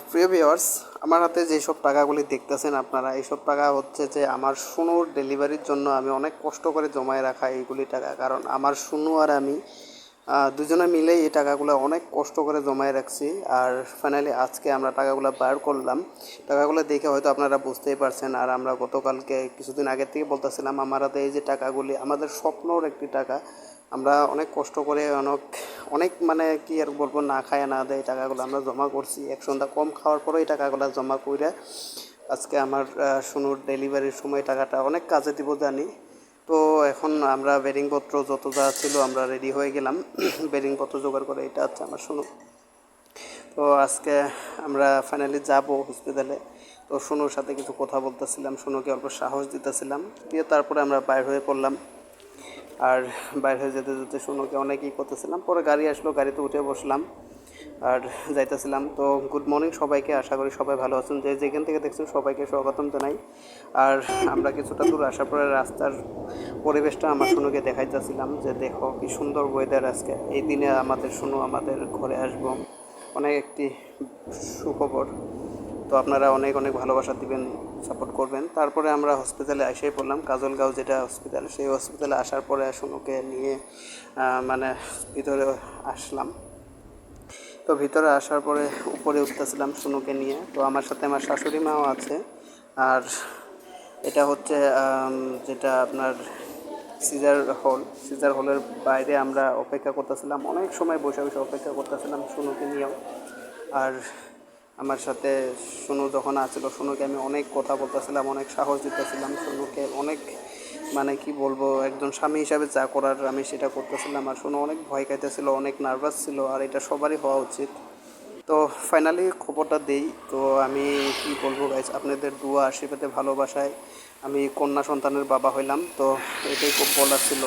প্রিয় ভিউয়ার্স, আমার হাতে যেসব টাকাগুলি দেখতেছেন আপনারা, এইসব টাকা হচ্ছে যে আমার শুনুর ডেলিভারির জন্য আমি অনেক কষ্ট করে জমায় রাখা এইগুলি টাকা। কারণ আমার শুনু আর আমি দুজনে মিলেই এই টাকাগুলো অনেক কষ্ট করে জমায় রাখছি। আর ফাইনালি আজকে আমরা টাকাগুলো বার করলাম। টাকাগুলো দেখে হয়তো আপনারা বুঝতেই পারছেন। আর আমরা গতকালকে কিছুদিন আগের থেকে বলতেছিলাম আমার হাতে এই যে টাকাগুলি আমাদের স্বপ্নর একটি টাকা। আমরা অনেক কষ্ট করে অনেক অনেক মানে কি আর বলবো, না খায় না দেয় টাকাগুলো আমরা জমা করছি। এক সন্ধ্যা কম খাওয়ার পরেই টাকাগুলো জমা করে আজকে আমার শুনুর ডেলিভারির সময় টাকাটা অনেক কাজে দিব জানি। তো এখন আমরা বেডিংপত্র যত যা ছিল আমরা রেডি হয়ে গেলাম। বেডিংপত্র জোগাড় করে, এটা হচ্ছে আমার শুনু। তো আজকে আমরা ফাইনালি যাব হসপিটালে। তো শুনুর সাথে কিছু কথা বলতেছিলাম, শুনুকে অল্প সাহস দিতেছিলাম, দিয়ে তারপরে আমরা বাইর হয়ে পড়লাম। আর বাইর হয়ে যেতে যেতে শুনুকে অনেকই করতেছিলাম। পরে গাড়ি আসলো, গাড়িতে উঠে বসলাম আর যাইতেছিলাম। তো গুড মর্নিং সবাইকে, আশা করি সবাই ভালো আছেন। যে যেখান থেকে দেখছেন সবাইকে স্বাগতম জানাই। আর আমরা কিছুটা দূর আসার পরে রাস্তার পরিবেশটা আমার শুনুকে দেখাইতেছিলাম যে দেখো কি সুন্দর ওয়েদার আজকে, এই দিনে আমাদের শুনু আমাদের ঘরে আসবো, অনেক একটি সুখবর। তো আপনারা অনেক অনেক ভালোবাসা দিবেন, সাপোর্ট করবেন। তারপরে আমরা হসপিটালে এসেই পড়লাম, কাজলগাঁও যেটা হসপিটাল, সেই হসপিটালে আসার পরে শুনুকে নিয়ে মানে ভিতরে আসলাম। তো ভিতরে আসার পরে উপরে উঠতেছিলাম শুনুকে নিয়ে। তো আমার সাথে আমার শাশুড়ি মাও আছে। আর এটা হচ্ছে যেটা আপনার সিজার হলের বাইরে আমরা অপেক্ষা করতেছিলাম, অনেক সময় বসে বসে অপেক্ষা করতেছিলাম শুনুকে নিয়েও। আর আমার সাথে শুনু যখন আসছিল, শুনুকে আমি অনেক কথা বলতেছিলাম, অনেক সাহস দিতেছিলাম শুনুকে, অনেক মানে কি বলবো, একজন স্বামী হিসাবে যা করার আমি সেটা করতেছিলাম। আর শুনু অনেক ভয় খাইতেছিল, অনেক নার্ভাস ছিল, আর এটা সবারই হওয়া উচিত। তো ফাইনালি খবরটা দেই। তো আমি কি বলবো গাইস, আপনাদের দোয়া আশীর্বাদে ভালোবাসায় আমি কন্যা সন্তানের বাবা হইলাম। তো এটাই খুব বলার ছিল।